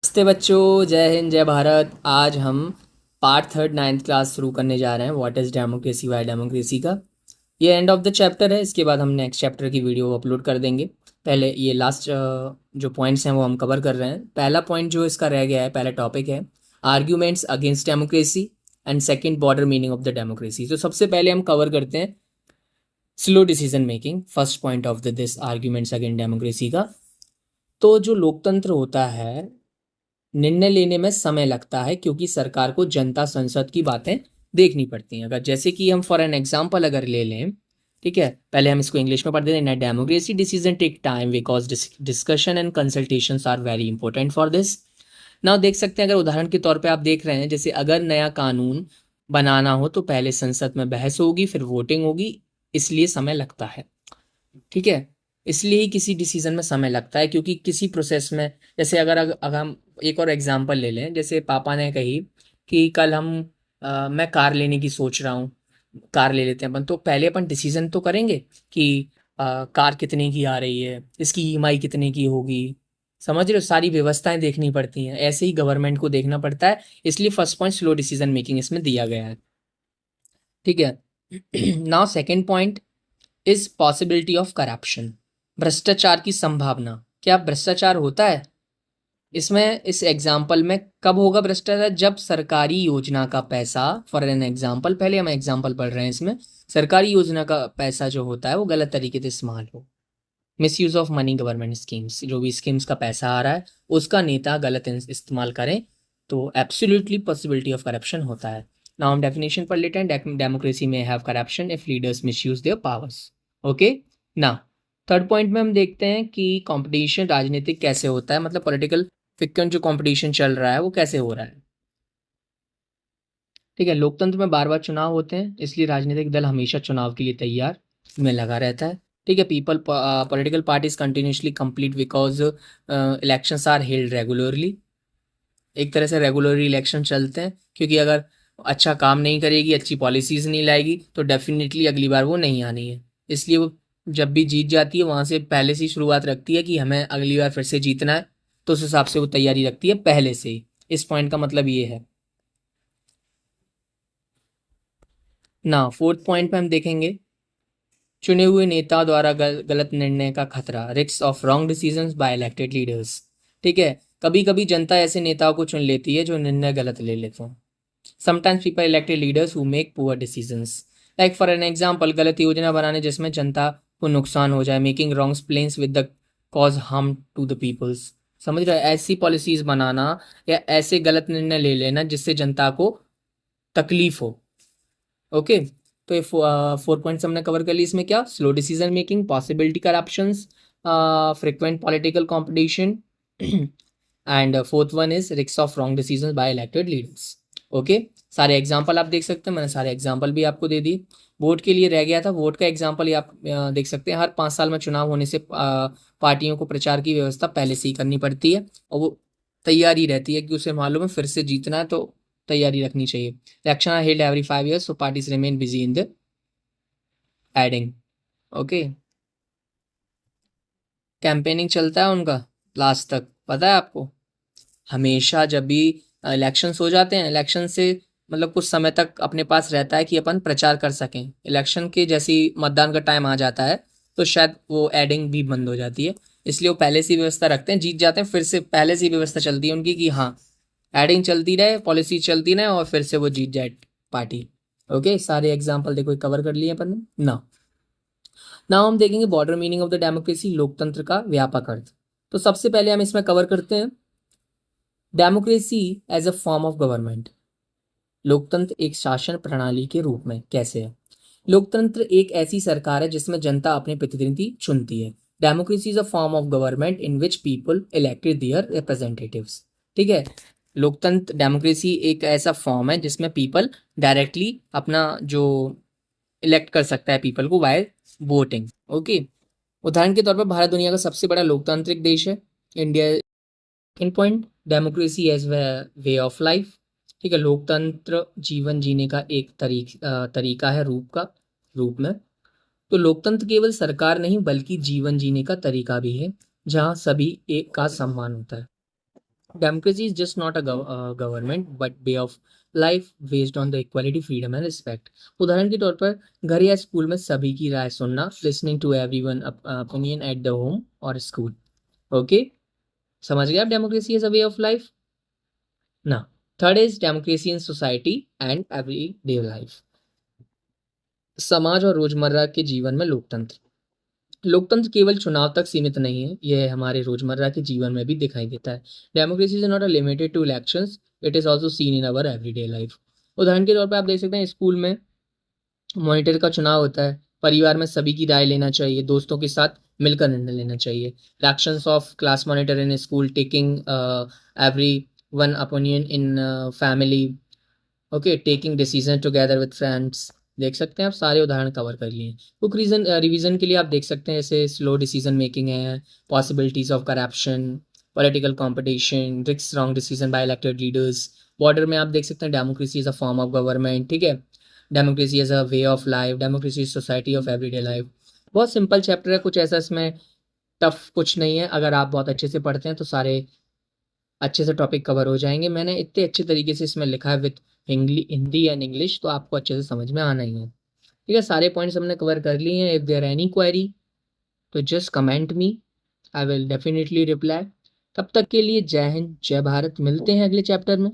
नमस्ते बच्चों, जय हिंद जय भारत। आज हम पार्ट थर्ड 9th क्लास शुरू करने जा रहे हैं। What is democracy, Y democracy का। ये एंड ऑफ द चैप्टर है। इसके बाद हम नेक्स्ट चैप्टर की वीडियो अपलोड कर देंगे। पहले ये लास्ट जो पॉइंट्स हैं वो हम कवर कर रहे हैं। पहला पॉइंट जो इसका रह गया है, पहला टॉपिक है arguments against democracy and second border meaning of the democracy. तो सबसे पहले हम कवर करते हैं slow decision making, first point of the this arguments against democracy का। तो जो लोकतंत्र होता है, निर्णय लेने में समय लगता है क्योंकि सरकार को जनता संसद की बातें देखनी पड़ती हैं। अगर जैसे कि हम फॉर एन एग्जांपल अगर ले लें, ठीक है, पहले हम इसको इंग्लिश में पढ़ देते हैं। Democracy decision take time because discussion and consultations are very important for this. Now देख सकते हैं, अगर उदाहरण के तौर पे आप देख रहे हैं, जैसे अगर नया कानून बनाना हो तो पहले संसद में बहस होगी, फिर वोटिंग होगी, इसलिए समय लगता है। ठीक है, इसलिए ही किसी डिसीजन में समय लगता है, क्योंकि किसी प्रोसेस में, जैसे अगर हम एक और एग्जांपल ले लें, जैसे पापा ने कही कि कल मैं कार लेने की सोच रहा हूँ, कार ले लेते हैं अपन। तो पहले अपन डिसीजन तो करेंगे कि कार कितने की आ रही है, इसकी ईएमआई कितने की होगी, समझ रहे हो, सारी व्यवस्थाएं देखनी पड़ती हैं। ऐसे ही गवर्नमेंट को देखना पड़ता है, इसलिए first point slow decision making इसमें दिया गया है। ठीक है। Now second point is possibility of corruption, भ्रष्टाचार की संभावना। क्या भ्रष्टाचार होता है इसमें? इस एग्जाम्पल में कब होगा भ्रष्टाचार? जब सरकारी योजना का पैसा, फॉर एन एग्जाम्पल, पहले हम एग्जाम्पल पढ़ रहे हैं इसमें, सरकारी योजना का पैसा जो होता है वो गलत तरीके से इस्तेमाल हो, miss use of money, government schemes, जो भी स्कीम्स का पैसा आ रहा है उसका नेता गलत इस्तेमाल करें, तो एब्सोल्युटली पॉसिबिलिटी ऑफ करप्शन होता है। नाउ हम डेफिनेशन पढ़ लेते हैं। डेमोक्रेसी में have corruption if leaders miss use their powers. Okay. ना थर्ड पॉइंट में हम देखते हैं कि कंपटीशन राजनीतिक कैसे होता है, मतलब पॉलिटिकल फिक्कन जो कंपटीशन चल रहा है वो कैसे हो रहा है। ठीक है, लोकतंत्र में बार बार चुनाव होते हैं, इसलिए राजनीतिक दल हमेशा चुनाव के लिए तैयार में लगा रहता है। ठीक है, people political parties continuously complete because elections are held regularly. एक तरह से रेगुलरली इलेक्शन चलते हैं, क्योंकि अगर अच्छा काम नहीं करेगी, अच्छी पॉलिसीज नहीं लाएगी, तो डेफिनेटली अगली बार वो नहीं आनी है। इसलिए वो जब भी जीत जाती है वहाँ से पहले से ही शुरुआत रखती है कि हमें अगली बार फिर से जीतना है, तो उस हिसाब से वो तैयारी रखती है पहले से ही। इस पॉइंट का मतलब ये है ना। फोर्थ पॉइंट पे हम देखेंगे चुने हुए नेता द्वारा गलत निर्णय का खतरा, risk of wrong decisions bye elected leaders. ठीक है, कभी कभी जनता ऐसे नेताओं को चुन लेती है जो निर्णय गलत ले लेते हैं। Sometimes people elected leaders who make poor decisions, like for an example, गलत योजना बनाने जिसमें जनता को नुकसान हो जाए, making wrong plans with the cause harm to the peoples. समझ रहे हो, ऐसी पॉलिसीज बनाना या ऐसे गलत निर्णय ले लेना जिससे जनता को तकलीफ हो। ओके, तो ये फोर पॉइंट्स हमने कवर कर ली। इसमें क्या, slow decision making, possibility corruptions, frequent political competition, and fourth one is risk of wrong decision by elected leaders. Okay, सारे एग्जाम्पल आप देख सकते हैं, मैंने सारे एग्जाम्पल भी आपको दे दिए। वोट के लिए रह गया था, वोट का एग्जाम्पल ये आप देख सकते हैं। हर 5 साल में चुनाव होने से पार्टियों को प्रचार की व्यवस्था पहले से ही करनी पड़ती है, और वो तैयारी रहती है कि उसे मालूम है फिर से जीतना है, तो तैयारी रखनी चाहिए। Election are held every 5 years, so parties remain busy in the adding. Okay, campaigning चलता है उनका लास्ट तक, पता है आपको। हमेशा जब भी इलेक्शंस हो जाते हैं, इलेक्शन से मतलब कुछ समय तक अपने पास रहता है कि अपन प्रचार कर सकें। इलेक्शन के जैसी मतदान का टाइम आ जाता है तो शायद वो एडिंग भी बंद हो जाती है, इसलिए वो पहले से ही व्यवस्था रखते हैं। जीत जाते हैं फिर से पहले से ही व्यवस्था चलती है उनकी कि हाँ, एडिंग चलती रहे, पॉलिसी चलती रहे, और फिर से वो जीत जाए पार्टी। ओके, सारे एग्जाम्पल देखो कवर कर लिए अपन ने ना। नाउ हम देखेंगे border meaning of the democracy, लोकतंत्र का व्यापक अर्थ। तो सबसे पहले हम इसमें कवर करते हैं democracy as a form of government. लोकतंत्र एक शासन प्रणाली के रूप में कैसे है? लोकतंत्र एक ऐसी सरकार है जिसमें जनता अपने प्रतिनिधि चुनती है। Democracy is a form of government in which people elected their representatives. ठीक है, लोकतंत्र डेमोक्रेसी एक ऐसा फॉर्म है जिसमें पीपल डायरेक्टली अपना जो इलेक्ट कर सकता है पीपल को बाय वोटिंग। ओके, उदाहरण के तौर पर भारत दुनिया का सबसे बड़ा लोकतांत्रिक देश है। India. Second point, democracy as way of life. ठीक है, लोकतंत्र जीवन जीने का एक तरीका है, रूप में। तो लोकतंत्र केवल सरकार नहीं बल्कि जीवन जीने का तरीका भी है, जहाँ सभी एक का सम्मान होता है। Democracy is just not a government but way of life based on the equality freedom and respect. उदाहरण के तौर पर घर या स्कूल में सभी की राय सुनना, listening to everyone opinion at the home और स्कूल। ओके, समझ गए आप democracy as a way of life ना। Third is democracy in society and every day life. समाज और रोजमर्रा के जीवन में लोकतंत्र। लोकतंत्र केवल चुनाव तक सीमित नहीं है, यह हमारे रोजमर्रा के जीवन में भी दिखाई देता है। Democracy is not limited to elections, it is also seen in our everyday life. उदाहरण के तौर पर आप देख सकते हैं स्कूल में मॉनिटर का चुनाव होता है, परिवार में सभी की राय लेना चाहिए, दोस्तों के साथ मिलकर निर्णय लेना चाहिए। Actions of class monitor in school, taking every one opinion in family, okay, taking decision together with friends. देख सकते हैं आप सारे उदाहरण कवर कर लिए। बुक रीजन रिवीजन के लिए आप देख सकते हैं जैसे स्लो डिसीजन मेकिंग है, possibilities of corruption, political competition, risk wrong decision by elected leaders. Border में आप देख सकते हैं democracy is a form of government, ठीक है। Democracy is a way of life, democracy is society of everyday life. बहुत simple chapter है, कुछ ऐसा इसमें टफ कुछ नहीं है। अगर आप बहुत अच्छे से पढ़ते हैं तो सारे अच्छे से टॉपिक कवर हो जाएंगे। मैंने इतने अच्छे तरीके से इसमें लिखा है विद हिंदी एंड इंग्लिश, तो आपको अच्छे से समझ में आना ही है। ठीक है, सारे पॉइंट्स हमने कवर कर लिए हैं। इफ देयर एनी क्वेरी तो just comment me, I will definitely reply. तब तक के लिए जय हिंद, जय भारत। मिलते हैं अगले चैप्टर में।